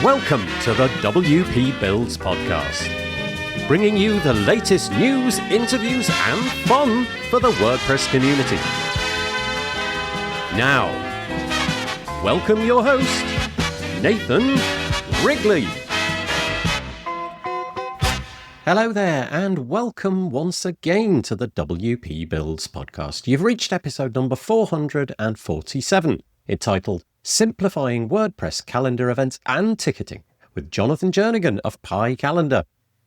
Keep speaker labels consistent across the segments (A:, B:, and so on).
A: Welcome to the WP Builds podcast, bringing you the latest news, interviews, and fun for the WordPress community. Now, welcome your host, Nathan Wrigley. Hello there, and welcome once again to the WP Builds podcast. You've reached episode number 447, entitled Simplifying WordPress Calendar Events and Ticketing with Jonathan Jernigan of Pie Calendar.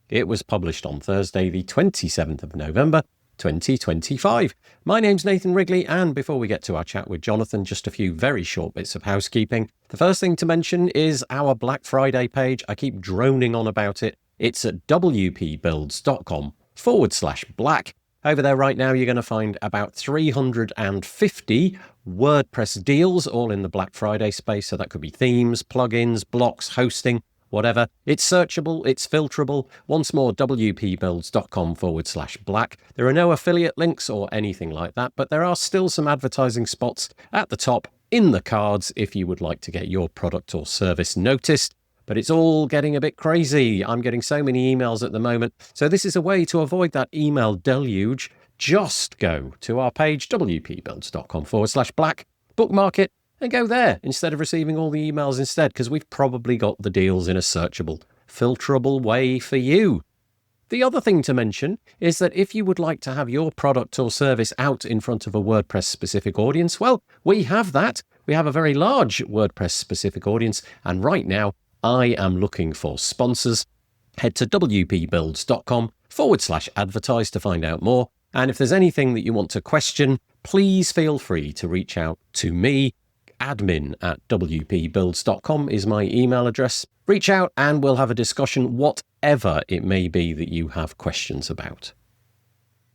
A: It was published on Thursday, the 27th of November, 2025. My name's Nathan Wrigley, and before we get to our chat with Jonathan, just a few very short bits of housekeeping. The first thing to mention is our Black Friday page. I keep droning on about it. It's at wpbuilds.com/black. Over there right now, you're going to find about 350 WordPress deals, all in the Black Friday space. So that could be themes, plugins, blocks, hosting, whatever. It's searchable, it's filterable. Once more, wpbuilds.com/black. There are no affiliate links or anything like that, but there are still some advertising spots at the top in the cards if you would like to get your product or service noticed. But it's all getting a bit crazy. I'm getting so many emails at the moment. So this is a way to avoid that email deluge. Just go to our page, wpbuilds.com/black, bookmark it, and go there instead of receiving all the emails instead, because we've probably got the deals in a searchable, filterable way for you. The other thing to mention is that if you would like to have your product or service out in front of a WordPress-specific audience, well, we have that. We have a very large WordPress-specific audience, and right now, I am looking for sponsors. Head to wpbuilds.com/advertise to find out more. And if there's anything that you want to question, please feel free to reach out to me. admin@wpbuilds.com is my email address. Reach out and we'll have a discussion, whatever it may be that you have questions about.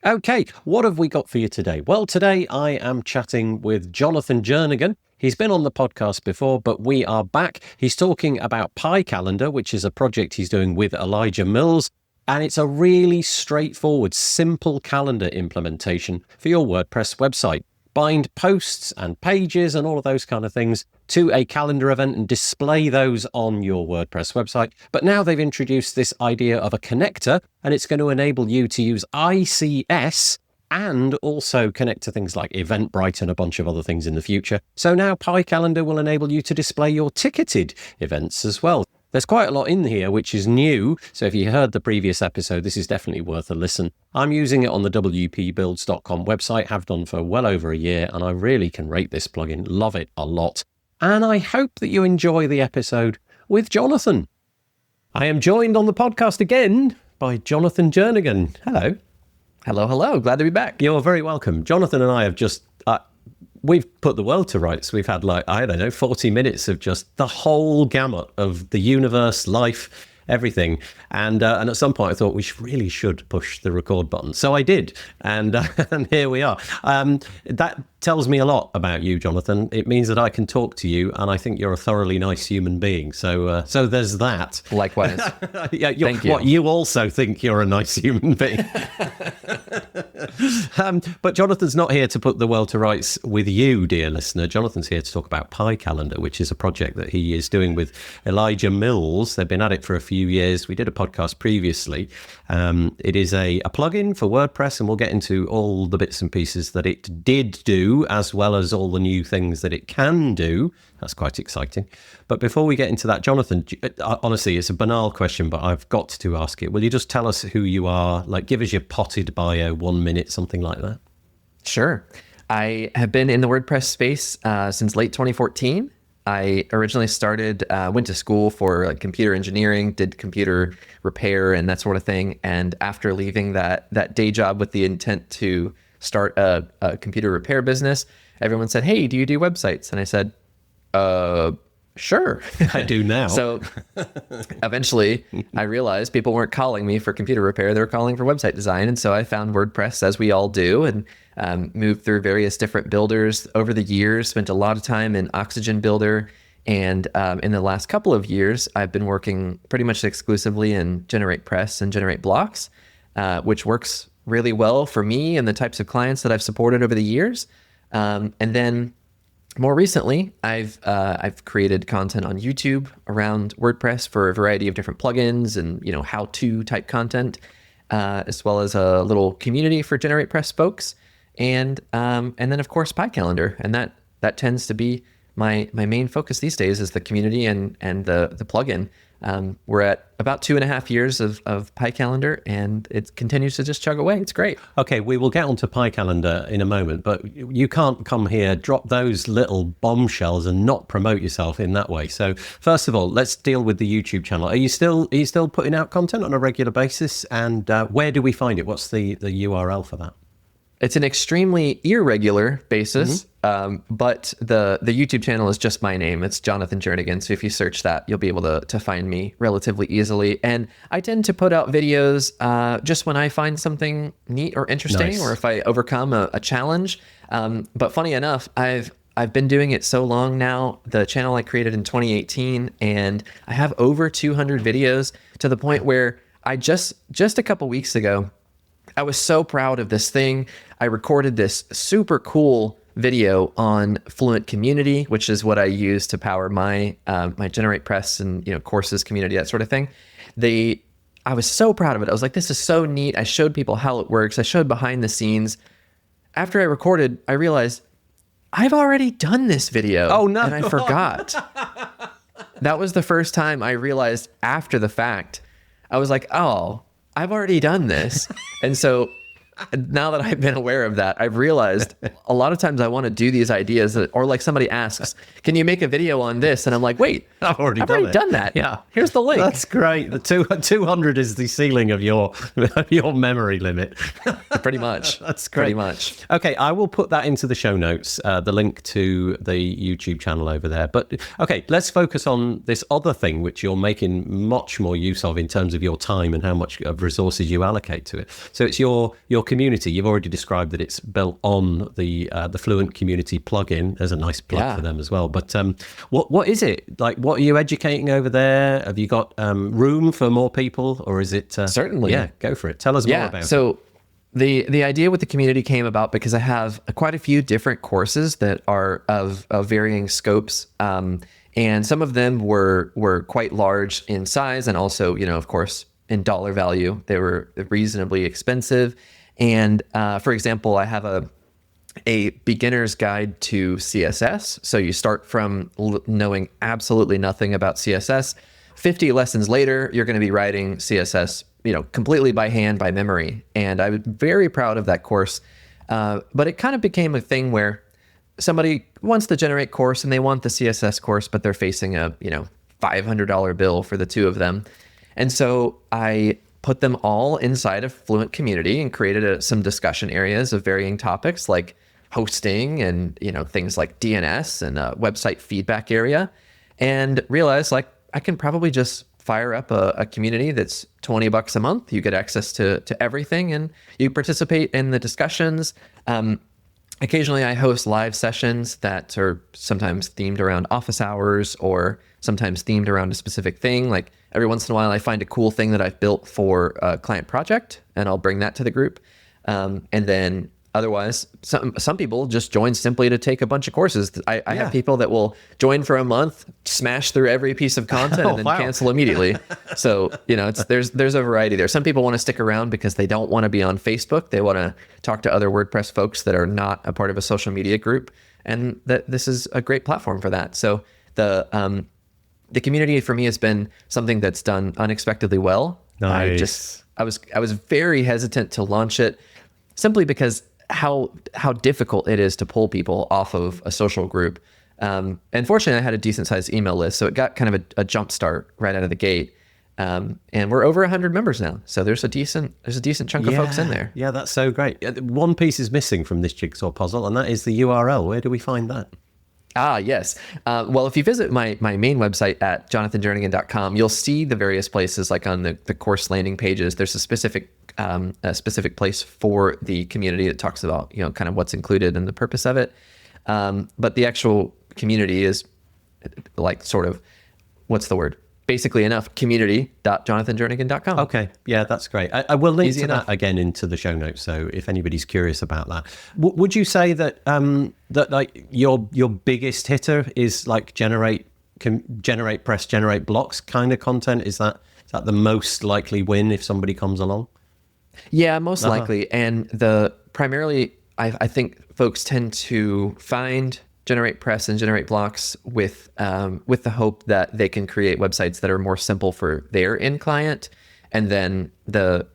A: Okay, what have we got for you today? Well, today I am chatting with Jonathan Jernigan. He's been on the podcast before, but we are back. He's talking about Pie Calendar, which is a project he's doing with Elijah Mills. And it's a really straightforward, simple calendar implementation for your WordPress website. Bind posts and pages and all of those kind of things to a calendar event and display those on your WordPress website. But now they've introduced this idea of a connector, and it's going to enable you to use ICS and also connect to things like Eventbrite and a bunch of other things in the future. So now Pie Calendar will enable you to display your ticketed events as well. There's quite a lot in here, which is new. So if you heard the previous episode, this is definitely worth a listen. I'm using it on the wpbuilds.com website, have done for well over a year, and I really can rate this plugin. Love it a lot. And I hope that you enjoy the episode with Jonathan. I am joined on the podcast again by Jonathan Jernigan. Hello.
B: Hello. Glad to be back.
A: You're very welcome. Jonathan and I have just, we've put the world to rights. We've had 40 minutes of just the whole gamut of the universe, life, everything. And at some point I thought we really should push the record button. So I did. And here we are. That tells me a lot about you, Jonathan. It means that I can talk to you, and I think you're a thoroughly nice human being. So there's that.
B: Likewise.
A: Yeah,
B: Thank you.
A: What, you also think you're a nice human being. But Jonathan's not here to put the world to rights with you, dear listener. Jonathan's here to talk about Pie Calendar, which is a project that he is doing with Elijah Mills. They've been at it for a few years. We did a podcast previously. It is a plugin for WordPress, and we'll get into all the bits and pieces that it did do, as well as all the new things that it can do. That's quite exciting. But before we get into that, Jonathan, honestly, it's a banal question, but I've got to ask it. Will you just tell us who you are? Give us your potted bio, 1 minute, something like that.
B: Sure. I have been in the WordPress space since late 2014. I originally went to school for computer engineering, did computer repair and that sort of thing. And after leaving that day job with the intent to start a computer repair business, everyone said, "Hey, do you do websites?" And I said, sure.
A: I do now.
B: So eventually I realized people weren't calling me for computer repair. They were calling for website design. And so I found WordPress, as we all do, and moved through various different builders over the years, spent a lot of time in Oxygen Builder. And in the last couple of years, I've been working pretty much exclusively in GeneratePress and GenerateBlocks, which works really well for me and the types of clients that I've supported over the years. And then more recently, I've created content on YouTube around WordPress for a variety of different plugins and how-to type content, as well as a little community for GeneratePress folks, and then of course Pie Calendar, and that tends to be my main focus these days is the community and the plugin. We're at about 2.5 years of Pie Calendar, and it continues to just chug away. It's great.
A: Okay, we will get onto Pie Calendar in a moment, but you can't come here, drop those little bombshells and not promote yourself in that way. So first of all, let's deal with the YouTube channel. Are you still putting out content on a regular basis? And where do we find it? What's the URL for that?
B: It's an extremely irregular basis, but the YouTube channel is just my name. It's Jonathan Jernigan. So if you search that, you'll be able to find me relatively easily. And I tend to put out videos just when I find something neat or interesting, or if I overcome a challenge. But funny enough, I've been doing it so long now. The channel I created in 2018, and I have over 200 videos to the point where I just a couple weeks ago, I was so proud of this thing. I recorded this super cool video on Fluent Community, which is what I use to power my my GeneratePress and courses, community, that sort of thing. I was so proud of it. I was like, this is so neat. I showed people how it works. I showed behind the scenes. After I recorded, I realized I've already done this video.
A: Oh no!
B: And I forgot. That was the first time I realized after the fact. I was like, oh, I've already done this. And so now that I've been aware of that, I've realized a lot of times I want to do these ideas or like somebody asks, can you make a video on this? And I'm like, wait, I've already done that.
A: Yeah.
B: Here's the link.
A: That's great. The 200 is the ceiling of your memory limit.
B: Pretty much.
A: That's great.
B: Pretty much.
A: Okay, I will put that into the show notes, the link to the YouTube channel over there. But okay, let's focus on this other thing, which you're making much more use of in terms of your time and how much of resources you allocate to it. So it's your community. You've already described that it's built on the Fluent Community plugin. There's a nice plug for them as well. But what is it? Like, what are you educating over there? Have you got room for more people, or is it?
B: Certainly.
A: Yeah, go for it. Tell us more about it.
B: So the idea with the community came about because I have quite a few different courses that are of varying scopes. And some of them were quite large in size, and also, of course, in dollar value, they were reasonably expensive. And for example, I have a beginner's guide to CSS. So you start from knowing absolutely nothing about CSS. 50 lessons later, you're going to be writing CSS, completely by hand, by memory. And I was very proud of that course. But it kind of became a thing where somebody wants the Generate course and they want the CSS course, but they're facing a, $500 bill for the two of them. And so I put them all inside of Fluent Community and created some discussion areas of varying topics like hosting and, things like DNS and a website feedback area, and realized like I can probably just fire up a community that's $20 a month. You get access to everything and you participate in the discussions. Occasionally I host live sessions that are sometimes themed around office hours or sometimes themed around a specific thing. Like every once in a while I find a cool thing that I've built for a client project and I'll bring that to the group. And then otherwise, some people just join simply to take a bunch of courses. I have people that will join for a month, smash through every piece of content, and then cancel immediately. So, there's a variety there. Some people want to stick around because they don't want to be on Facebook. They want to talk to other WordPress folks that are not a part of a social media group, and that this is a great platform for that. So the community for me has been something that's done unexpectedly well.
A: Nice.
B: I was very hesitant to launch it simply because how difficult it is to pull people off of a social group. And fortunately, I had a decent sized email list, so it got kind of a jump start right out of the gate. And we're over 100 members now, so there's a decent chunk of folks in there.
A: Yeah, that's so great. One piece is missing from this jigsaw puzzle, and that is the URL. Where do we find that?
B: Yes. Well, if you visit my main website at jonathanjernigan.com, you'll see the various places, like on the course landing pages. There's a specific place for the community that talks about, kind of what's included and the purpose of it. But the actual community is like sort of, what's the word? basically enough, community.jonathanjernigan.com.
A: Okay, yeah, that's great. I will link
B: Easy
A: to
B: enough.
A: that again into the show notes. So if anybody's curious about that, would you say that that like your biggest hitter is like generate press, generate blocks kind of content? Is that the most likely win if somebody comes along?
B: Yeah, most likely. And primarily, I think folks tend to find generate press and generate blocks with the hope that they can create websites that are more simple for their end client. And then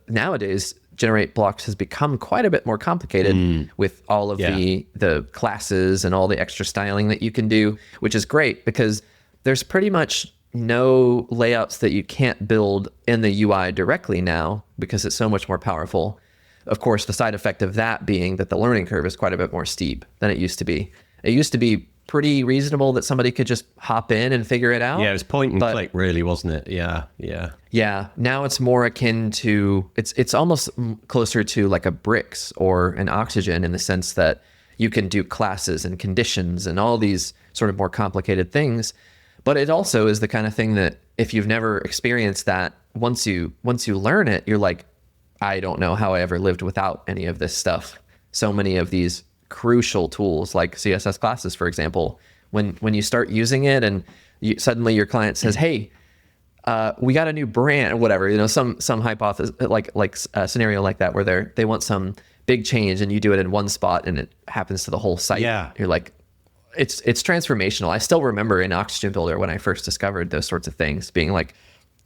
B: nowadays, generate blocks has become quite a bit more complicated with all of the classes and all the extra styling that you can do, which is great because there's pretty much no layouts that you can't build in the UI directly now because it's so much more powerful. Of course, the side effect of that being that the learning curve is quite a bit more steep than it used to be. It used to be pretty reasonable that somebody could just hop in and figure it out.
A: Yeah, it was point and click, really, wasn't it? Yeah.
B: Now it's more akin to, it's almost closer to like a Bricks or an Oxygen in the sense that you can do classes and conditions and all these sort of more complicated things. But it also is the kind of thing that if you've never experienced that, once you learn it, you're like, I don't know how I ever lived without any of this stuff. So many of these crucial tools like CSS classes, for example, when you start using it and suddenly your client says, hey, we got a new brand or whatever, some hypothesis, like a scenario like that where they want some big change and you do it in one spot and it happens to the whole site.
A: Yeah.
B: You're like, it's transformational. I still remember in Oxygen Builder when I first discovered those sorts of things being like,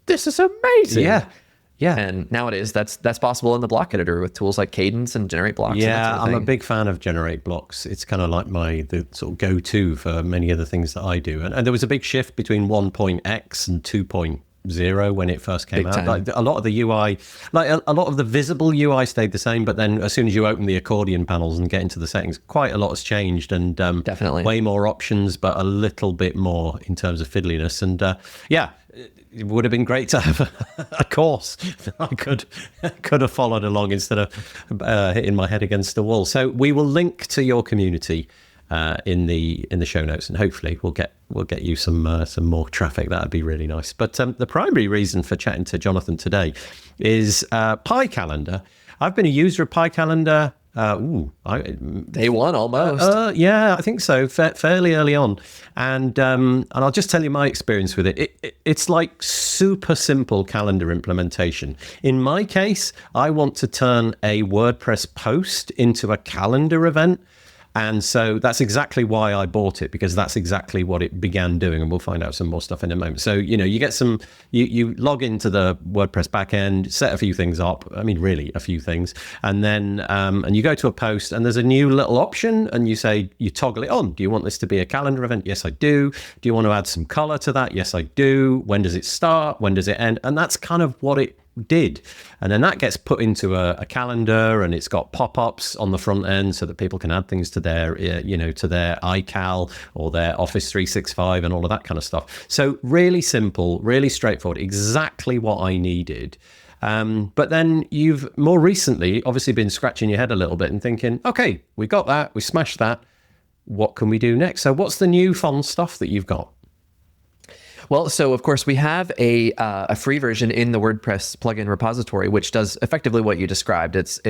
B: this is amazing.
A: Yeah.
B: And nowadays that's possible in the block editor with tools like Cadence and Generate Blocks.
A: Yeah,
B: and that sort of
A: I'm a
B: thing.
A: big fan of Generate Blocks. It's kind of like the sort of go-to for many of the things that I do. And there was a big shift between 1.x and 2.0 when it first came
B: Big
A: out.
B: time.
A: Like a lot of the UI, like a lot of the visible UI stayed the same, but then as soon as you open the accordion panels and get into the settings, quite a lot has changed and
B: Definitely.
A: way more options, but a little bit more in terms of fiddliness. And it would have been great to have a course I could have followed along instead of hitting my head against the wall. So we will link to your community in the show notes, and hopefully we'll get you some more traffic. That'd be really nice. But the primary reason for chatting to Jonathan today is Pie Calendar. I've been a user of Pie Calendar.
B: Day one almost.
A: Yeah, I think so. Fairly early on, and I'll just tell you my experience with it. It's like super simple calendar implementation. In my case, I want to turn a WordPress post into a calendar event. And so that's exactly why I bought it, because that's exactly what it began doing. And we'll find out some more stuff in a moment. So, you get you log into the WordPress backend, set a few things up. I mean, really a few things. And then, and you go to a post and there's a new little option and you toggle it on. Do you want this to be a calendar event? Yes, I do. Do you want to add some color to that? Yes, I do. When does it start? When does it end? And that's kind of what it did. And then that gets put into a calendar, and it's got pop-ups on the front end so that people can add things to their to their iCal or their Office 365 and all of that kind of stuff. So really simple, really straightforward, exactly what I needed. But then you've more recently obviously been scratching your head a little bit and thinking, okay, we got that, we smashed that, what can we do next? So what's the new fun stuff that you've got?
B: Well, so of course we have a free version in the WordPress plugin repository, which does effectively what you described. It's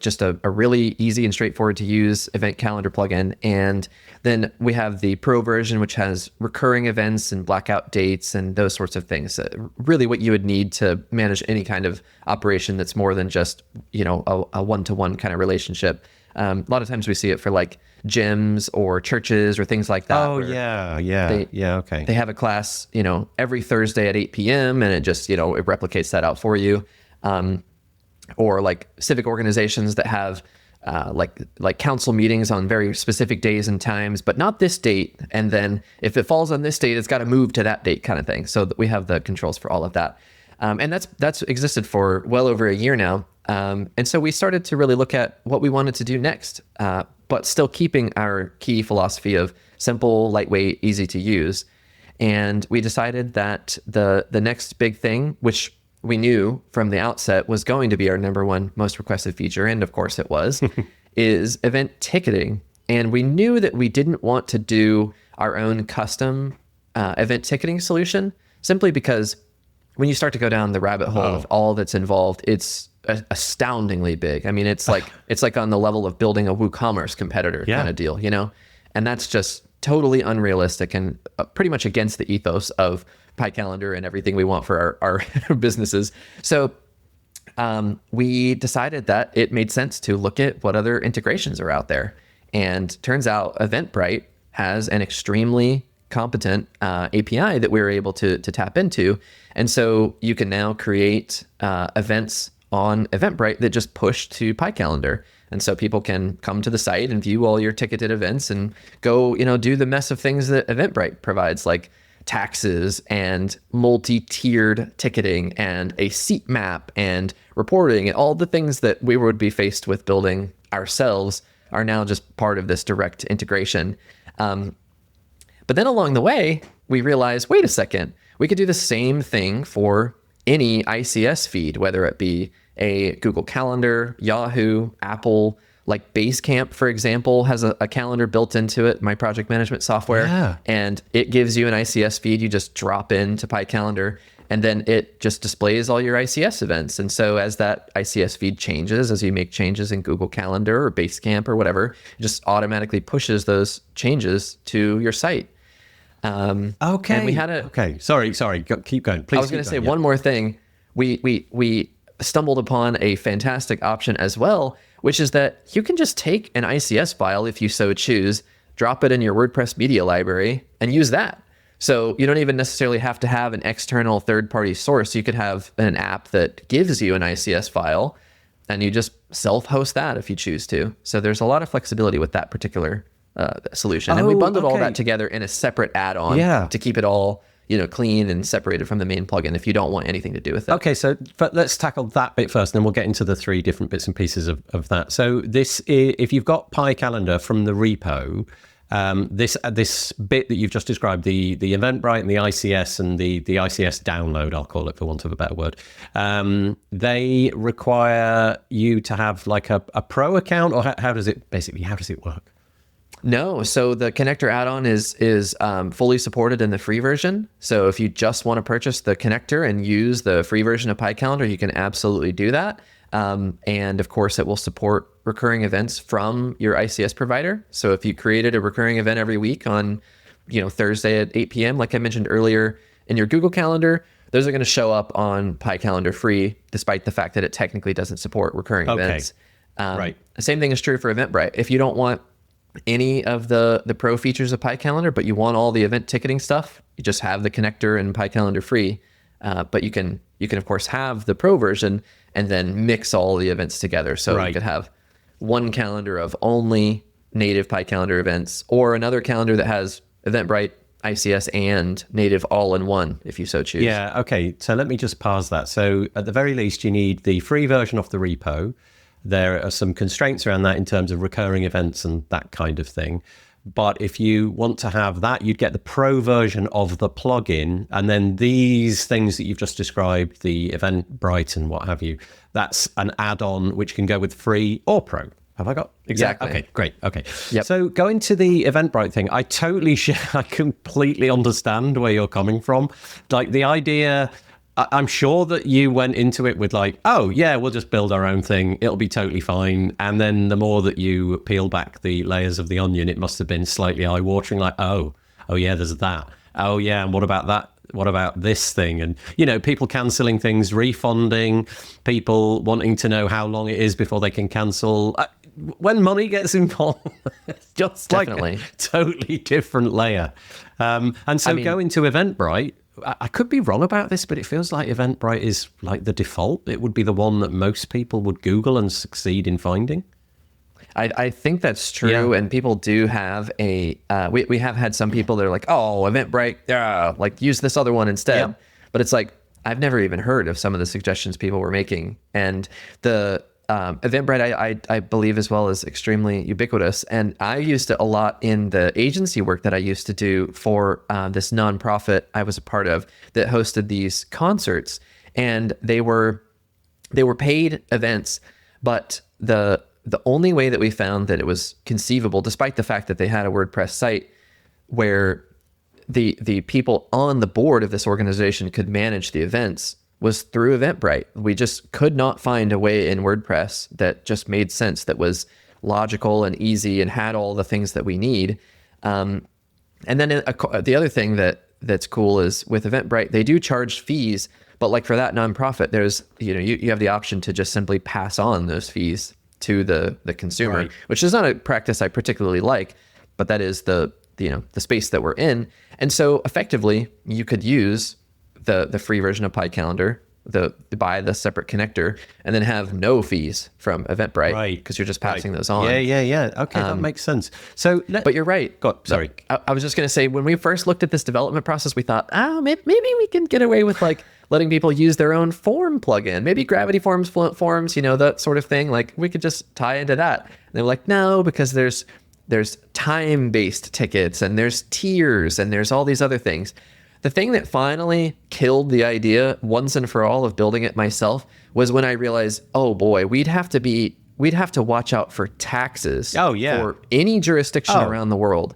B: just a really easy and straightforward to use event calendar plugin. And then we have the pro version, which has recurring events and blackout dates and those sorts of things. Really what you would need to manage any kind of operation that's more than just, a one-to-one kind of relationship. A lot of times we see it for like gyms or churches or things like that.
A: Oh, yeah. Okay.
B: They have a class, every Thursday at 8 p.m. and it just, it replicates that out for you. Or like civic organizations that have like council meetings on very specific days and times, but not this date. And then if it falls on this date, it's got to move to that date kind of thing. So that we have the controls for all of that. And that's existed for well over a year now. And so we started to really look at what we wanted to do next, but still keeping our key philosophy of simple, lightweight, easy to use. And we decided that the next big thing, which we knew from the outset was going to be our number one most requested feature, and of course it was, is event ticketing. And we knew that we didn't want to do our own custom event ticketing solution. simply because when you start to go down the rabbit hole of all that's involved, it's astoundingly big. I mean, it's like on the level of building a WooCommerce competitor kind of deal, and that's just totally unrealistic and pretty much against the ethos of Pie Calendar and everything we want for our businesses. So we decided that it made sense to look at what other integrations are out there. And turns out Eventbrite has an extremely competent API that we were able to tap into. And so you can now create events on Eventbrite that just push to Pie Calendar. And so people can come to the site and view all your ticketed events and go, do the mess of things that Eventbrite provides, like taxes and multi-tiered ticketing and a seat map and reporting, and all the things that we would be faced with building ourselves are now just part of this direct integration. But then along the way, we realized, wait a second, we could do the same thing for any ICS feed, whether it be a Google Calendar, Yahoo, Apple, like Basecamp, for example, has a calendar built into it, my project management software, and it gives you an ICS feed. You just drop into Pie Calendar, and then it just displays all your ICS events. And so as that ICS feed changes, as you make changes in Google Calendar or Basecamp or whatever, it just automatically pushes those changes to your site.
A: Okay.
B: And we had
A: Sorry. Keep going. Please.
B: I was going to say one more thing. We stumbled upon a fantastic option as well, which is that you can just take an ICS file if you so choose, drop it in your WordPress media library, and use that. So you don't even necessarily have to have an external third-party source. You could have an app that gives you an ICS file, and you just self-host that if you choose to. So there's a lot of flexibility with that particular solution. And we bundled all that together in a separate add-on to keep it all clean and separated from the main plugin if you don't want anything to do with it. Okay,
A: so let's tackle that bit first, and then we'll get into the three different bits and pieces of that. So this, if you've got Pie Calendar from the repo, this bit that you've just described, the Eventbrite and the ICS and the ICS download, I'll call it for want of a better word, they require you to have like a pro account, or how does it work?
B: No, so the connector add-on is fully supported in the free version. So if you just want to purchase the connector and use the free version of Pie Calendar, you can absolutely do that. And of course, it will support recurring events from your ICS provider. So if you created a recurring event every week on, Thursday at 8 p.m., like I mentioned earlier, in your Google Calendar, those are going to show up on Pie Calendar free, despite the fact that it technically doesn't support recurring events.
A: Right.
B: The same thing is true for Eventbrite. If you don't want any of the pro features of Pie Calendar, but you want all the event ticketing stuff, you just have the connector and Pie Calendar free. But you can of course have the pro version and then mix all the events together. So you could have one calendar of only native Pie Calendar events, or another calendar that has Eventbrite, ICS, and native all in one, if you so choose.
A: Yeah. Okay. So let me just parse that. So at the very least, you need the free version of the repo. There are some constraints around that in terms of recurring events and that kind of thing. But if you want to have that, you'd get the pro version of the plugin. And then these things that you've just described, the Eventbrite and what have you, that's an add-on which can go with free or pro. Have I got?
B: Exactly.
A: Yeah, okay, great. Okay.
B: Yep.
A: So going to the Eventbrite thing, I completely understand where you're coming from. Like the idea, I'm sure that you went into it with like, oh yeah, we'll just build our own thing. It'll be totally fine. And then the more that you peel back the layers of the onion, it must have been slightly eye-watering. Like, oh yeah, there's that. Oh yeah, and what about that? What about this thing? And, people cancelling things, refunding, people wanting to know how long it is before they can cancel. When money gets involved, it's just
B: Definitely.
A: like a totally different layer. And so going to Eventbrite, I could be wrong about this, but it feels like Eventbrite is like the default. It would be the one that most people would Google and succeed in finding.
B: I think that's true, and people do have we have had some people that are like, oh, Eventbrite, like use this other one instead. But it's like, I've never even heard of some of the suggestions people were making. And the Eventbrite, I believe as well, is extremely ubiquitous. And I used it a lot in the agency work that I used to do for this nonprofit I was a part of that hosted these concerts. And they were paid events, but the only way that we found that it was conceivable, despite the fact that they had a WordPress site where the people on the board of this organization could manage the events was through Eventbrite. We just could not find a way in WordPress that just made sense, that was logical and easy and had all the things that we need. And then the other thing that's cool is with Eventbrite, they do charge fees, but like for that nonprofit, there's, you have the option to just simply pass on those fees to the consumer, right, which is not a practice I particularly like, but that is the space that we're in. And so effectively you could use the free version of Pie Calendar, buy the separate connector, and then have no fees from Eventbrite, right, because you're just passing those on.
A: Yeah. Okay, that makes sense. So,
B: but you're right.
A: Sorry.
B: I was just going to say, when we first looked at this development process, we thought, maybe we can get away with like letting people use their own form plugin, maybe Gravity Forms, Fluent Forms, that sort of thing. Like we could just tie into that. And they were like, no, because there's time-based tickets and there's tiers and there's all these other things. The thing that finally killed the idea once and for all of building it myself was when I realized, oh boy, we'd have to watch out for taxes for any jurisdiction around the world.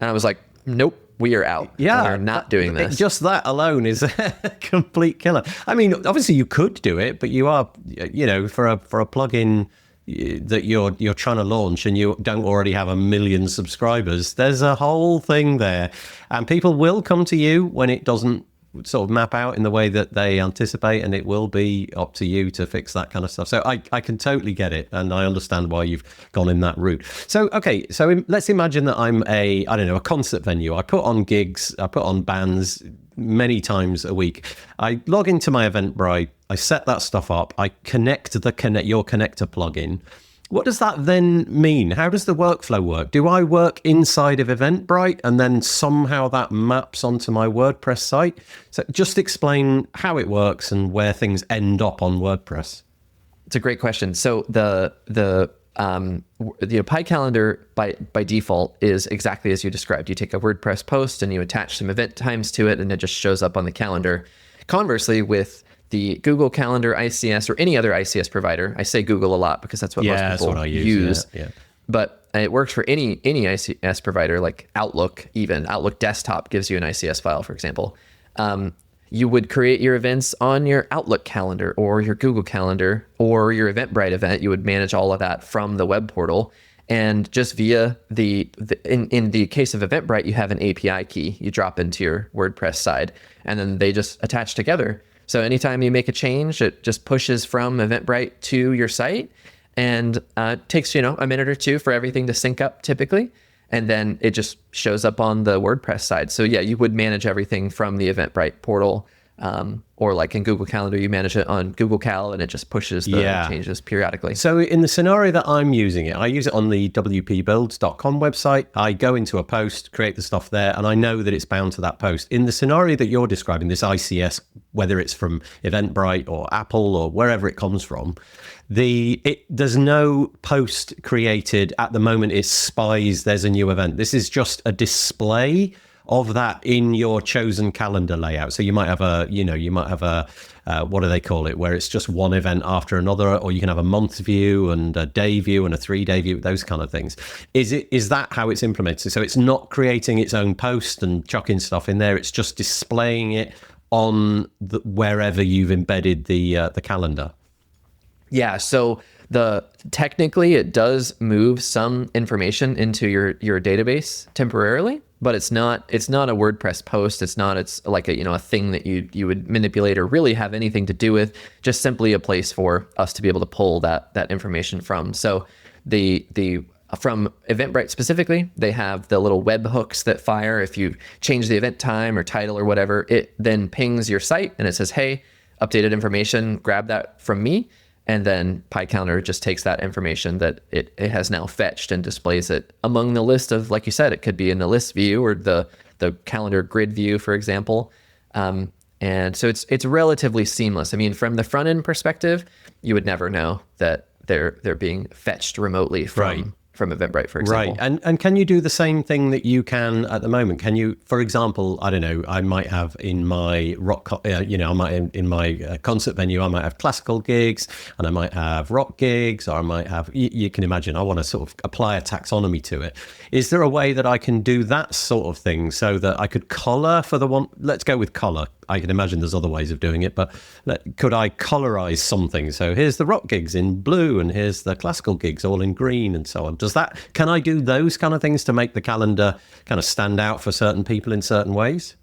B: And I was like, nope, we are out.
A: Yeah.
B: We're not doing this.
A: Just that alone is a complete killer. I mean, obviously you could do it, but you are, for a plugin that you're trying to launch and you don't already have 1 million subscribers, there's a whole thing there, and people will come to you when it doesn't sort of map out in the way that they anticipate, and it will be up to you to fix that kind of stuff. So I can totally get it, and I understand why you've gone in that route. So okay, so let's imagine that I'm a concert venue. I put on gigs, I put on bands many times a week. I log into my Eventbrite, I set that stuff up, I connect your connector plugin. What does that then mean? How does the workflow work? Do I work inside of Eventbrite and then somehow that maps onto my WordPress site? So just explain how it works and where things end up on WordPress.
B: It's a great question. So the Pie Calendar by default is exactly as you described. You take a WordPress post and you attach some event times to it, and it just shows up on the calendar. Conversely, with the Google Calendar, ICS, or any other ICS provider, I say Google a lot because that's what most people use. Yeah. But it works for any ICS provider, like Outlook. Even Outlook Desktop gives you an ICS file, for example. You would create your events on your Outlook calendar or your Google Calendar or your Eventbrite event. You would manage all of that from the web portal, and just via in the case of Eventbrite, you have an API key you drop into your WordPress side, and then they just attach together. So anytime you make a change, it just pushes from Eventbrite to your site, and it takes a minute or two for everything to sync up typically. And then it just shows up on the WordPress side. So yeah, you would manage everything from the Eventbrite portal, or like in Google Calendar, you manage it on Google Cal, and it just pushes the changes periodically.
A: So in the scenario that I'm using it, I use it on the wpbuilds.com website. I go into a post, create the stuff there, and I know that it's bound to that post. In the scenario that you're describing, this ICS, whether it's from Eventbrite or Apple or wherever it comes from, there's no post created at the moment. It spies there's a new event. This is just a display of that in your chosen calendar layout. So you might have a what do they call it, where it's just one event after another, or you can have a month view and a day view and a 3-day view, those kind of things. Is that how it's implemented? So it's not creating its own post and chucking stuff in there. It's just displaying it on wherever you've embedded the calendar.
B: Yeah, so technically it does move some information into your database temporarily, but it's not a WordPress post. It's like a thing that you would manipulate or really have anything to do with. Just simply a place for us to be able to pull that information from. So from Eventbrite specifically, they have the little web hooks that fire. If you change the event time or title or whatever, it then pings your site and it says, hey, updated information, grab that from me. And then Pie Calendar just takes that information that it has now fetched and displays it among the list of, like you said, it could be in the list view or the calendar grid view, for example. And so it's relatively seamless. I mean, from the front end perspective, you would never know that they're being fetched remotely from from Eventbrite, for
A: Right.
B: example.
A: And can you do the same thing that you can at the moment? Can you, for example, I don't know, I might have in my I might in my concert venue, I might have classical gigs and I might have rock gigs, or I might have, you can imagine, I want to sort of apply a taxonomy to it. Is there a way that I can do that sort of thing so that I could color for the one, let's go with color. I can imagine there's other ways of doing it, but could I colorize something? So here's the rock gigs in blue and here's the classical gigs all in green and so on. Can I do those kind of things to make the calendar kind of stand out for certain people in certain ways?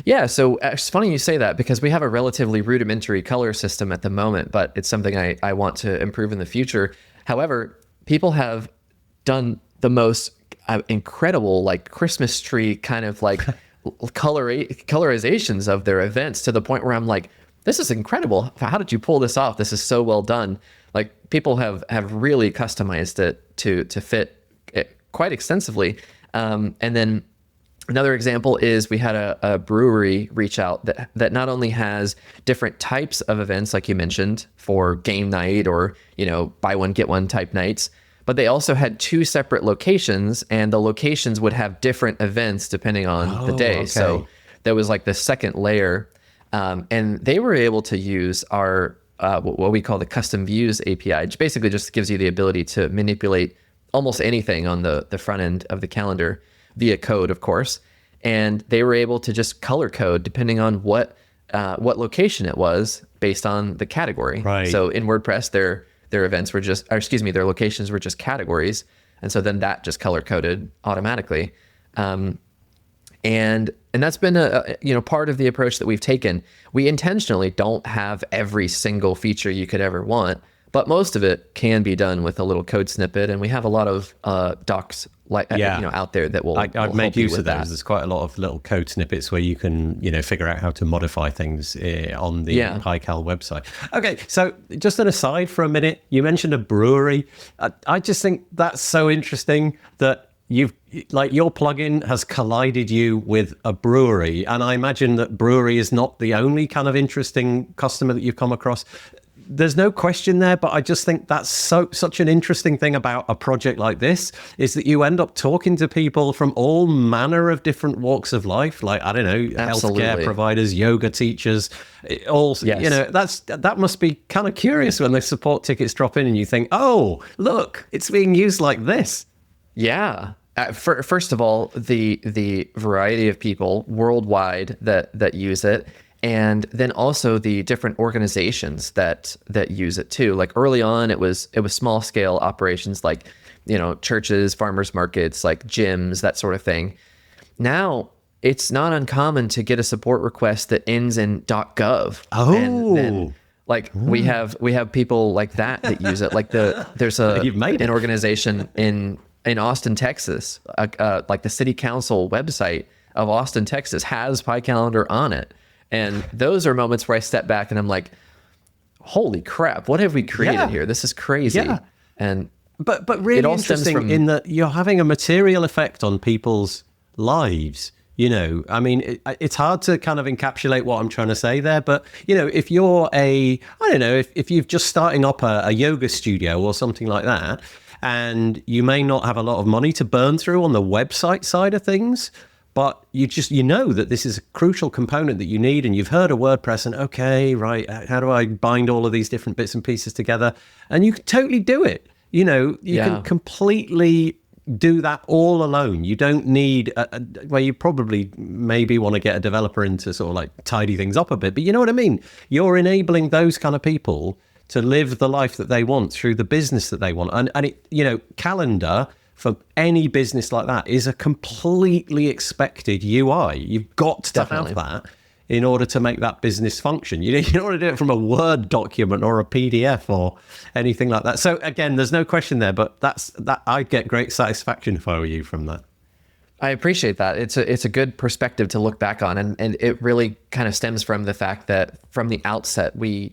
B: Yeah, so it's funny you say that because we have a relatively rudimentary color system at the moment, but it's something I want to improve in the future. However, people have done the most incredible like Christmas tree kind of like colorizations of their events to the point where I'm like, this is incredible. How did you pull this off? This is so well done. Like people have really customized it to fit it quite extensively. And then another example is we had a brewery reach out that not only has different types of events, like you mentioned, for game night or, buy one, get one type nights, but they also had 2 separate locations, and the locations would have different events depending on the day.
A: Okay.
B: So there was like the second layer, and they were able to use our what we call the custom views API, which basically just gives you the ability to manipulate almost anything on the front end of the calendar via code, of course. And they were able to just color code depending on what location it was based on the category.
A: Right.
B: So in WordPress, their events were their locations were just categories. And so then that just color coded automatically. And that's been a part of the approach that we've taken. We intentionally don't have every single feature you could ever want, but most of it can be done with a little code snippet. And we have a lot of docs out there that will.
A: I've made use of those. There's quite a lot of little code snippets where you can figure out how to modify things on the PyCal website. Okay, so just an aside for a minute, you mentioned a brewery. I just think that's so interesting that your plugin has collided you with a brewery, and I imagine that brewery is not the only kind of interesting customer that you've come across. There's no question there, but I just think that's such an interesting thing about a project like this is that you end up talking to people from all manner of different walks of life, like, I don't know, healthcare providers, yoga teachers, that must be kind of curious when the support tickets drop in and you think, oh, look, it's being used like this.
B: Yeah. First of all, the variety of people worldwide that use it, and then also the different organizations that use it too. Like early on, it was small scale operations like churches, farmers markets, like gyms, that sort of thing. Now it's not uncommon to get a support request that ends in .gov.
A: Oh.
B: And then, we have people like that use it. Like there's an organization in Austin, Texas, like the city council website of Austin, Texas has PyCalendar on it. And those are moments where I step back and I'm like, holy crap, what have we created here? This is crazy.
A: Yeah.
B: And
A: but really interesting in that you're having a material effect on people's lives. I mean, it's hard to kind of encapsulate what I'm trying to say there, but if you're if you've just starting up a yoga studio or something like that, and you may not have a lot of money to burn through on the website side of things, but you know that this is a crucial component that you need, and you've heard of WordPress, and okay, right, how do I bind all of these different bits and pieces together? And you can totally do it. You can completely do that all alone. You don't need you probably maybe want to get a developer in to sort of like tidy things up a bit, but you know what I mean? You're enabling those kind of people to live the life that they want through the business that they want. And it, calendar for any business like that is a completely expected UI. You've got to have that in order to make that business function. You don't want to do it from a Word document or a PDF or anything like that. So again, there's no question there, but that I get great satisfaction if I were you from that.
B: I appreciate that. It's a good perspective to look back on, and it really kind of stems from the fact that from the outset we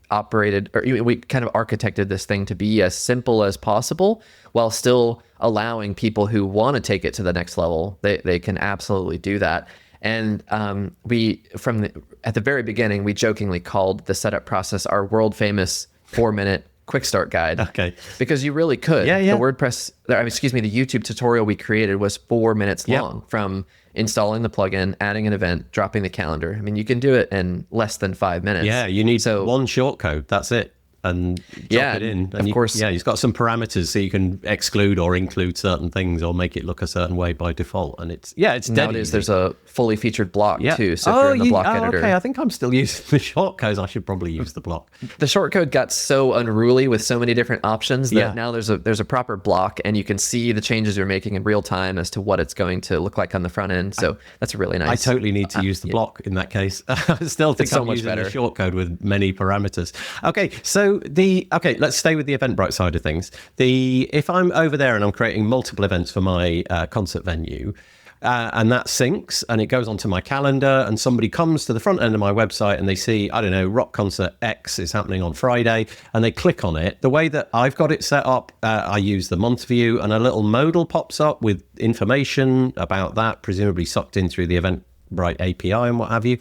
B: operated, or we kind of architected this thing to be as simple as possible while still allowing people who want to take it to the next level. They can absolutely do that. And at the very beginning, we jokingly called the setup process our world famous 4-minute quick start guide.
A: Okay.
B: Because you really could.
A: Yeah, yeah.
B: The the YouTube tutorial we created was 4 minutes long, from installing the plugin, adding an event, dropping the calendar. I mean, you can do it in less than 5 minutes.
A: Yeah, you need one shortcode. That's it. And drop it in. And
B: of course.
A: Yeah, it's got some parameters so you can exclude or include certain things or make it look a certain way by default. And it's dead
B: nowadays
A: easy.
B: There's a fully featured block too. So if you're in the block editor.
A: Okay, I think I'm still using the shortcodes. I should probably use the block.
B: The shortcode got so unruly with so many different options that now there's a proper block, and you can see the changes you're making in real time as to what it's going to look like on the front end. So that's really nice.
A: I totally need to use the block in that case. I still think I'm using the shortcode with many parameters. Okay, so let's stay with the Eventbrite side of things. If I'm over there and I'm creating multiple events for my concert venue, and that syncs and it goes onto my calendar, and somebody comes to the front end of my website and they see, I don't know, rock concert X is happening on Friday, and they click on it. The way that I've got it set up, I use the month view, and a little modal pops up with information about that, presumably sucked in through the Eventbrite API and what have you.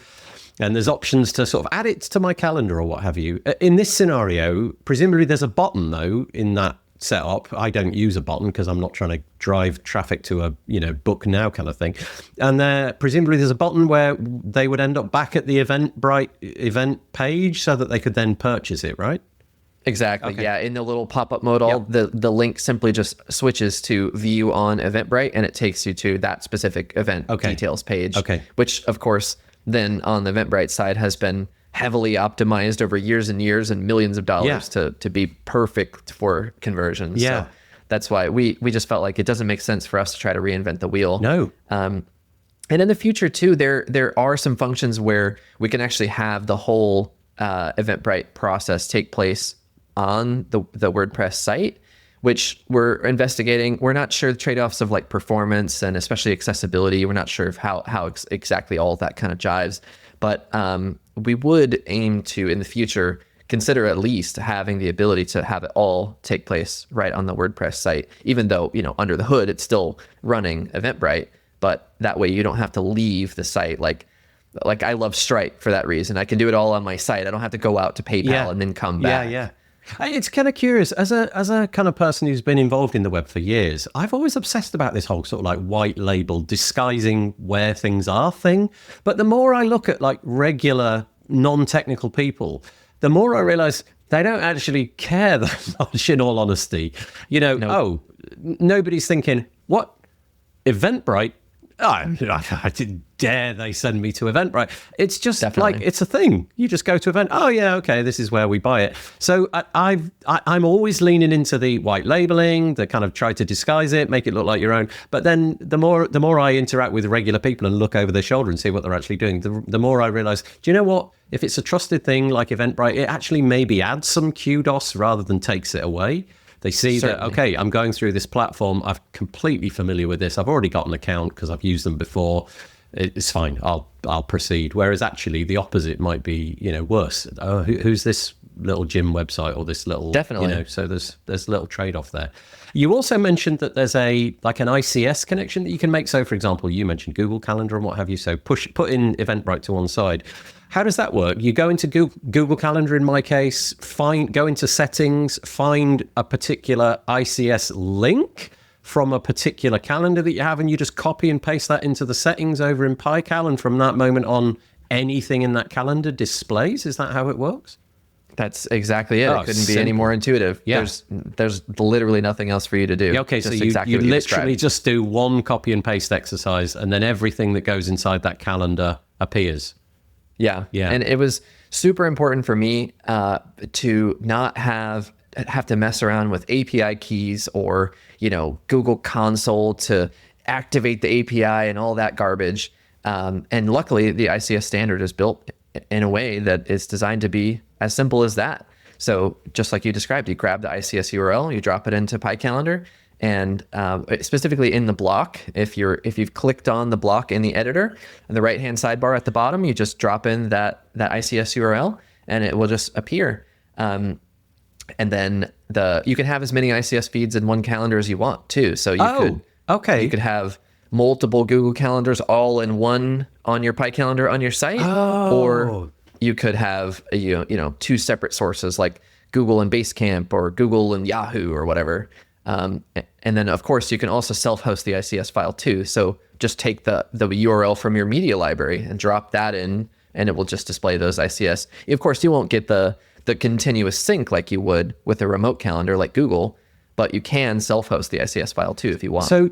A: And there's options to sort of add it to my calendar or what have you. In this scenario, presumably there's a button though in that setup. I don't use a button because I'm not trying to drive traffic to a book now kind of thing. And presumably there's a button where they would end up back at the Eventbrite event page so that they could then purchase it, right?
B: Exactly.
A: Okay.
B: Yeah. In the little pop-up modal, the link simply just switches to view on Eventbrite, and it takes you to that specific event details page. Okay. Which of course then on the Eventbrite side has been heavily optimized over years and years and millions of dollars to be perfect for conversions.
A: Yeah.
B: So that's why we just felt like it doesn't make sense for us to try to reinvent the wheel.
A: No.
B: And in the future too, there are some functions where we can actually have the whole Eventbrite process take place on the WordPress site, which we're investigating. We're not sure the trade-offs of like performance and especially accessibility. We're not sure of how exactly all of that kind of jives, but we would aim to, in the future, consider at least having the ability to have it all take place right on the WordPress site, even though, under the hood, it's still running Eventbrite, but that way you don't have to leave the site. Like I love Stripe for that reason. I can do it all on my site. I don't have to go out to PayPal and then come back.
A: Yeah. It's kind of curious, as a kind of person who's been involved in the web for years, I've always obsessed about this whole sort of like white label disguising where things are thing. But the more I look at like regular non-technical people, the more I realize they don't actually care that much, in all honesty. Nobody's thinking, what, Eventbrite? I didn't dare they send me to Eventbrite. It's just like, it's a thing. You just go to event. Oh yeah, okay, this is where we buy it. So I'm always leaning into the white labeling, the kind of try to disguise it, make it look like your own. But then the more I interact with regular people and look over their shoulder and see what they're actually doing, the more I realize, do you know what? If it's a trusted thing like Eventbrite, it actually maybe adds some kudos rather than takes it away. They see that, okay, I'm going through this platform. I'm completely familiar with this. I've already got an account because I've used them before. It's fine. I'll proceed. Whereas actually the opposite might be, worse. Who's this little gym website or this little, so there's a little trade-off there. You also mentioned that there's an ICS connection that you can make. So for example, you mentioned Google Calendar and what have you. So put in Eventbrite to one side. How does that work? You go into Google Calendar, in my case, go into settings, find a particular ICS link from a particular calendar that you have, and you just copy and paste that into the settings over in PyCal, and from that moment on, anything in that calendar displays. Is that how it works?
B: That's exactly it. It couldn't be any more intuitive. Yeah. There's literally nothing else for you to do.
A: Yeah, okay, so you literally just do one copy and paste exercise, and then everything that goes inside that calendar appears.
B: Yeah. And it was super important for me to not have to mess around with API keys or, Google Console to activate the API and all that garbage. And luckily, the ICS standard is built in a way that is designed to be as simple as that. So just like you described, you grab the ICS URL, you drop it into PyCalendar, and specifically in the block, if you've clicked on the block in the editor, in the right-hand sidebar at the bottom, you just drop in that ICS URL, and it will just appear. And then you can have as many ICS feeds in one calendar as you want too. So you could have multiple Google calendars all in one on your PyCalendar on your site, or you could have two separate sources like Google and Basecamp or Google and Yahoo or whatever. And then of course you can also self-host the ICS file too. So just take the URL from your media library and drop that in, and it will just display those ICS. Of course, you won't get the continuous sync like you would with a remote calendar like Google, but you can self-host the ICS file too if you want.
A: So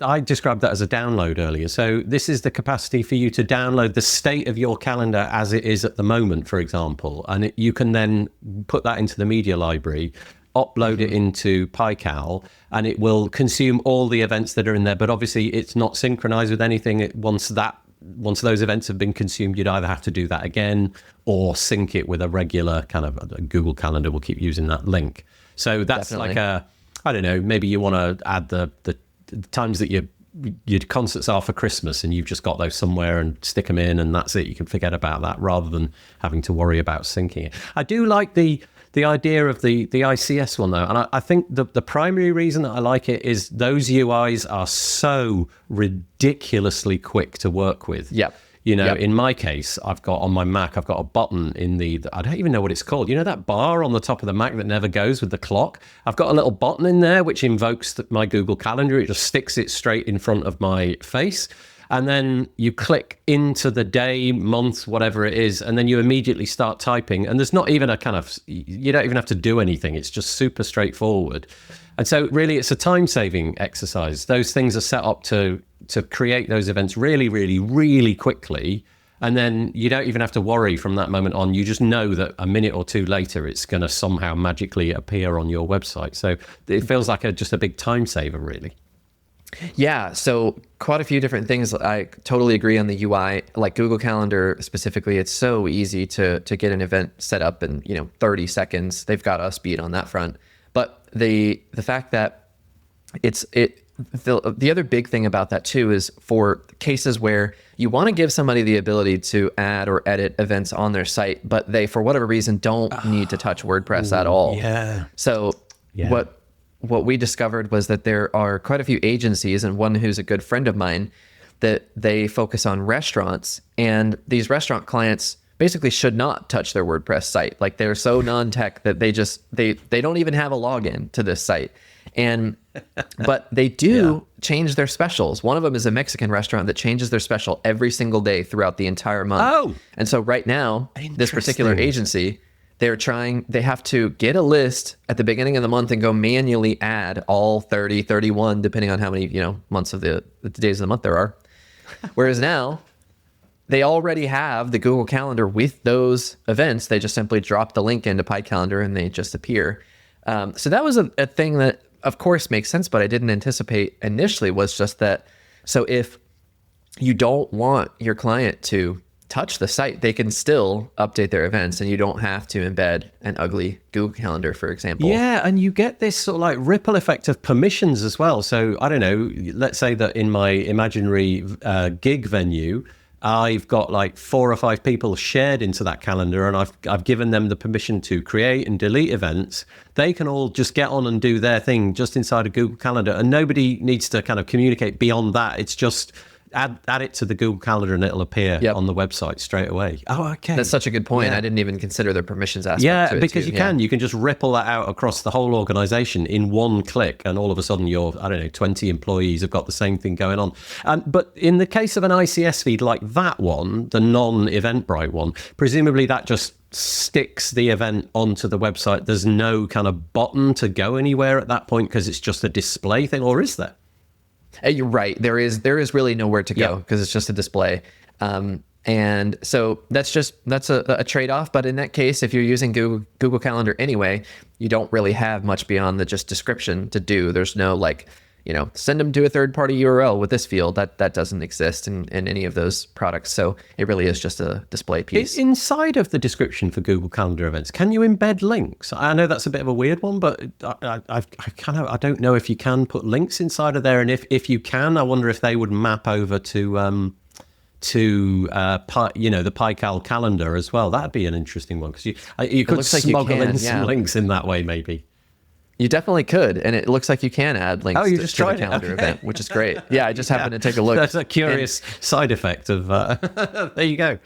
A: I described that as a download earlier. So this is the capacity for you to download the state of your calendar as it is at the moment, for example, and you can then put that into the media library, upload it into PyCal, and it will consume all the events that are in there. But obviously, it's not synchronized with anything. Once those events have been consumed, you'd either have to do that again or sync it with a regular kind of a Google Calendar will keep using that link. So that's
B: Definitely.
A: like I don't know, maybe you want to add the times that your concerts are for Christmas and you've just got those somewhere and stick them in and that's it. You can forget about that rather than having to worry about syncing it. I do like the idea of the ICS one though. And I think the primary reason that I like it is those UIs are so ridiculously quick to work with.
B: Yep.
A: In my case, I've got on my Mac, I've got a button in I don't even know what it's called. That bar on the top of the Mac that never goes with the clock? I've got a little button in there which invokes my Google Calendar. It just sticks it straight in front of my face. And then you click into the day, month, whatever it is, and then you immediately start typing. And there's not even you don't even have to do anything. It's just super straightforward. And so really it's a time-saving exercise. Those things are set up to create those events really, really, really quickly. And then you don't even have to worry from that moment on. You just know that a minute or two later, it's going to somehow magically appear on your website. So it feels like just a big time saver, really.
B: Yeah, so quite a few different things. I totally agree on the UI. Like Google Calendar specifically, it's so easy to get an event set up in 30 seconds. They've got us beat on that front. But the fact that the other big thing about that too is for cases where you want to give somebody the ability to add or edit events on their site, but they for whatever reason don't need to touch WordPress at all.
A: Yeah.
B: So what we discovered was that there are quite a few agencies, and one who's a good friend of mine, that they focus on restaurants, and these restaurant clients basically should not touch their WordPress site. Like they're so non-tech that they don't even have a login to this site. But they do change their specials. One of them is a Mexican restaurant that changes their special every single day throughout the entire month.
A: Oh.
B: And so right now, this particular agency, they have to get a list at the beginning of the month and go manually add all 30, 31, depending on how many, months of the days of the month there are. Whereas now they already have the Google Calendar with those events. They just simply drop the link into PyCalendar and they just appear. So that was a thing that of course makes sense, but I didn't anticipate initially was just that. So if you don't want your client to touch the site, they can still update their events and you don't have to embed an ugly Google Calendar, for example.
A: Yeah, and you get this sort of like ripple effect of permissions as well. So I don't know, let's say that in my imaginary gig venue, I've got like 4 or 5 people shared into that calendar, and I've given them the permission to create and delete events. They can all just get on and do their thing just inside a Google Calendar, and nobody needs to kind of communicate beyond that. It's just add it to the Google Calendar and it'll appear on the website straight away. Oh, okay.
B: That's such a good point. Yeah. I didn't even consider the permissions aspect to it
A: because
B: too.
A: You can just ripple that out across the whole organization in one click, and all of a sudden your 20 employees have got the same thing going on. But in the case of an ICS feed like that one, the non-Eventbrite one, presumably that just sticks the event onto the website. There's no kind of button to go anywhere at that point because it's just a display thing, or is there?
B: You're right. There is really nowhere to go because it's just a display. And so that's a trade-off. But in that case, if you're using Google Calendar anyway, you don't really have much beyond the just description to do. There's no send them to a third-party URL with this field. That doesn't exist in any of those products. So it really is just a display piece.
A: Inside of the description for Google Calendar events, can you embed links? I know that's a bit of a weird one, but I don't know if you can put links inside of there. And if you can, I wonder if they would map over to the PyCal calendar as well. That'd be an interesting one because you could smuggle in some links in that way, maybe.
B: You definitely could, and it looks like you can add links
A: you
B: to,
A: just
B: to the
A: tried it.
B: calendar
A: Okay.
B: event, which is great. Yeah, I just happened to take a look.
A: That's a curious side effect of. There you go.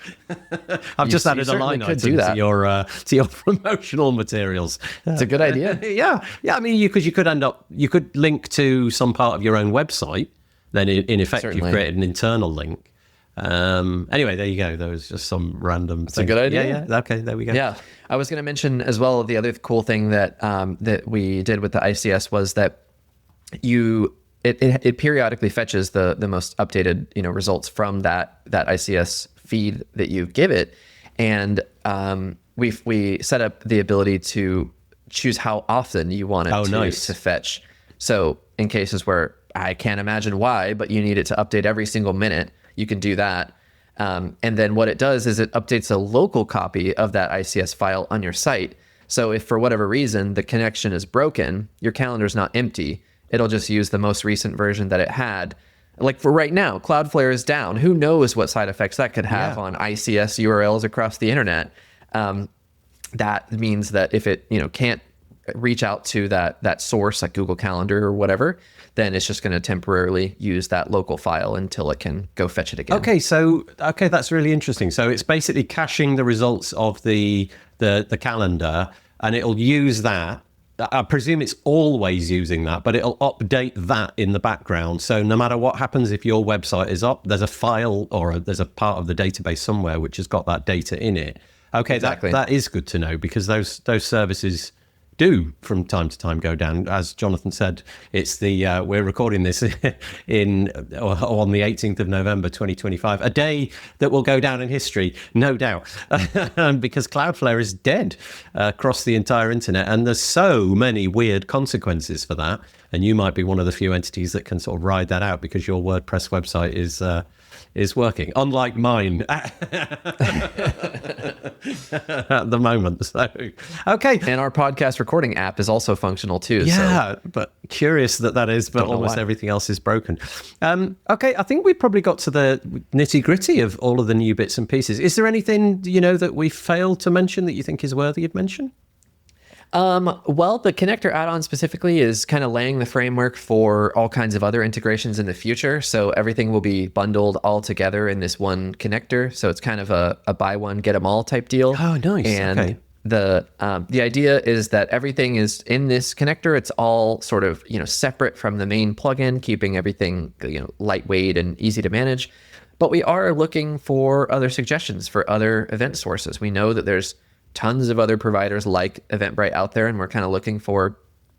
A: I've just added a
B: certainly
A: line
B: could
A: item
B: do that.
A: to your promotional materials.
B: It's a good idea.
A: Yeah. I mean, you could link to some part of your own website. Then, in effect,
B: Certainly.
A: you've created an internal link. Anyway, there you go. There was just some random. It's
B: a good idea.
A: Yeah. Okay, there we go.
B: Yeah, I was going to mention as well, the other cool thing that that we did with the ICS was that it periodically fetches the most updated results from that ICS feed that you give it, and we set up the ability to choose how often you want it to fetch. So in cases where I can't imagine why, but you need it to update every single minute, you can do that. And then what it does is it updates a local copy of that ICS file on your site. So if for whatever reason the connection is broken, your calendar's not empty. It'll just use the most recent version that it had. Like for right now, Cloudflare is down. Who knows what side effects that could have on ICS URLs across the internet? That means that if it can't reach out to that source like Google Calendar or whatever, then it's just going to temporarily use that local file until it can go fetch it again.
A: Okay, that's really interesting. So it's basically caching the results of the calendar, and it'll use that. I presume it's always using that, but it'll update that in the background. So no matter what happens, if your website is up, there's a file or there's a part of the database somewhere which has got that data in it. Okay, exactly. That is good to know, because those services do from time to time go down. As Jonathan said, it's we're recording this on the 18th of November 2025, a day that will go down in history, no doubt, because Cloudflare is dead across the entire internet, and there's so many weird consequences for that, and you might be one of the few entities that can sort of ride that out because your WordPress website is working, unlike mine at the moment. So, okay.
B: And our podcast recording app is also functional too.
A: Yeah, but curious that is, but almost everything else is broken. Okay, I think we probably got to the nitty gritty of all of the new bits and pieces. Is there anything, that we failed to mention that you think is worthy of mention?
B: Well, the connector add-on specifically is kind of laying the framework for all kinds of other integrations in the future. So everything will be bundled all together in this one connector. So it's kind of a buy one, get them all type deal.
A: Oh, nice.
B: And
A: okay.
B: The idea is that everything is in this connector. It's all sort of, separate from the main plugin, keeping everything, lightweight and easy to manage. But we are looking for other suggestions for other event sources. We know that there's tons of other providers like Eventbrite out there, and we're kind of looking for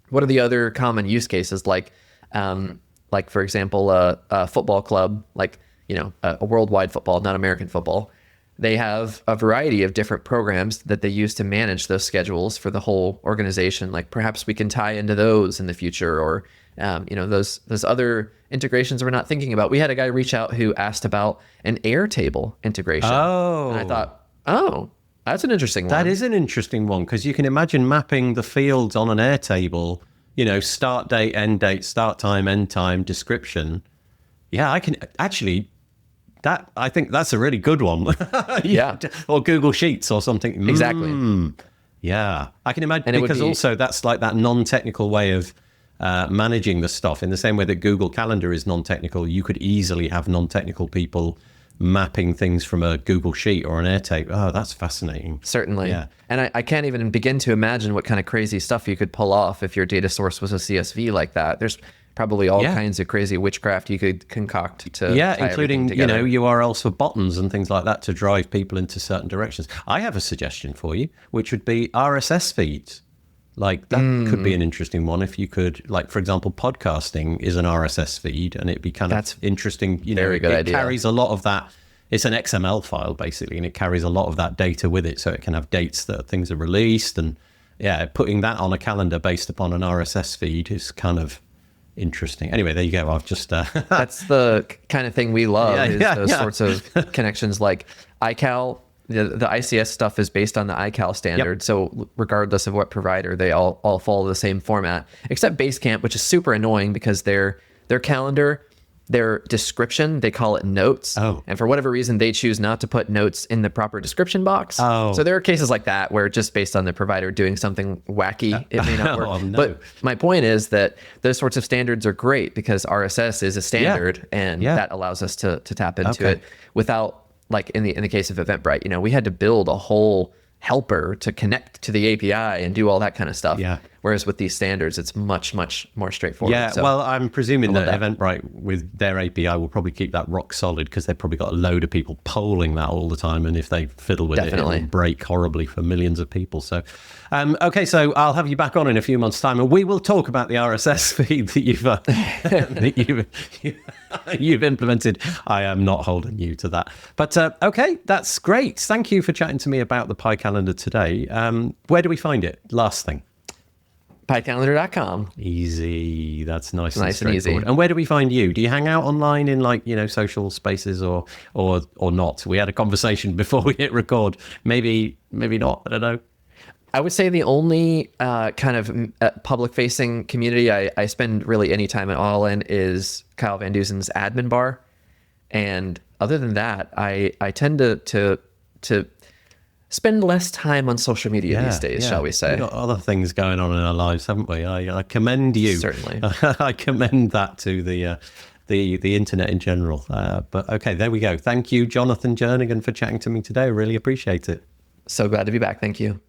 B: what are the other common use cases, like for example, a football club, a worldwide football, not American football. They have a variety of different programs that they use to manage those schedules for the whole organization. Like perhaps we can tie into those in the future, or those other integrations we're not thinking about. We had a guy reach out who asked about an Airtable integration.
A: Oh,
B: and I thought, that's an interesting one.
A: That is an interesting one, because you can imagine mapping the fields on an Airtable, start date, end date, start time, end time, description. Yeah, I can actually, I think that's a really good one.
B: Yeah.
A: Or Google Sheets or something.
B: Exactly.
A: Yeah, I can imagine, because also that's like that non-technical way of managing the stuff. In the same way that Google Calendar is non-technical, you could easily have non-technical people mapping things from a Google Sheet or an Airtable. Oh, that's fascinating.
B: Certainly.
A: Yeah.
B: And I can't even begin to imagine what kind of crazy stuff you could pull off if your data source was a CSV like that. There's probably all kinds of crazy witchcraft you could concoct to tie
A: including
B: together.
A: URLs for buttons and things like that to drive people into certain directions. I have a suggestion for you, which would be RSS feeds. Like that could be an interesting one if you could, like, for example, podcasting is an RSS feed, and it'd be kind of interesting.
B: Very good idea.
A: It carries a lot of that. It's an XML file basically, and it carries a lot of that data with it, so it can have dates that things are released, and putting that on a calendar based upon an RSS feed is kind of interesting. Anyway, there you go. I've just
B: that's the kind of thing we love. Those sorts of connections, like iCal. The ICS stuff is based on the iCal standard. Yep. So regardless of what provider, they all follow the same format, except Basecamp, which is super annoying because their calendar, their description, they call it notes.
A: Oh.
B: And for whatever reason, they choose not to put notes in the proper description box.
A: Oh.
B: So there are cases like that where just based on the provider doing something wacky, it may not work.
A: Oh, no.
B: But my point is that those sorts of standards are great because RSS is a standard and that allows us to tap into it without, like in the case of Eventbrite, we had to build a whole helper to connect to the API and do all that kind of stuff.
A: Yeah.
B: Whereas with these standards, it's much, much more straightforward.
A: Yeah,
B: So,
A: well, I'm presuming that
B: that.
A: Eventbrite with their API will probably keep that rock solid because they've probably got a load of people polling that all the time. And if they fiddle with it, it'll break horribly for millions of people. So, okay, so I'll have you back on in a few months' time and we will talk about the RSS feed that you've implemented. I am not holding you to that. But okay, that's great. Thank you for chatting to me about the Pie Calendar today. Where do we find it? Last thing.
B: piecalendar.com.
A: Easy. That's nice
B: and easy.
A: And where do we find you? Do you hang out online in social spaces or not? We had a conversation before we hit record. Maybe not. I don't know.
B: I would say the only kind of public-facing community I spend really any time at all in is Kyle Van Duzen's admin bar. And other than that, I tend to spend less time on social media these days, shall we say.
A: We've got other things going on in our lives, haven't we? I commend you.
B: Certainly.
A: I commend that to the internet in general. But okay, there we go. Thank you, Jonathan Jernigan, for chatting to me today. I really appreciate it.
B: So glad to be back. Thank you.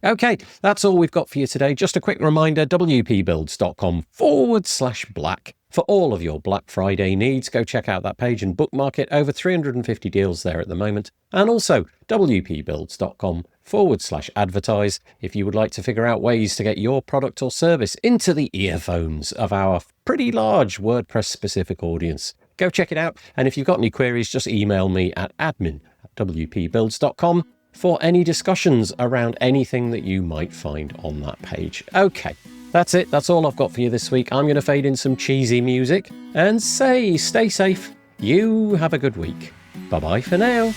A: Okay, that's all we've got for you today. Just a quick reminder, wpbuilds.com/black. For all of your Black Friday needs, go check out that page and bookmark it. Over 350 deals there at the moment. And also wpbuilds.com/advertise if you would like to figure out ways to get your product or service into the earphones of our pretty large WordPress-specific audience. Go check it out. And if you've got any queries, just email me at admin@wpbuilds.com for any discussions around anything that you might find on that page. Okay. That's it. That's all I've got for you this week. I'm going to fade in some cheesy music and say, stay safe. You have a good week. Bye-bye for now.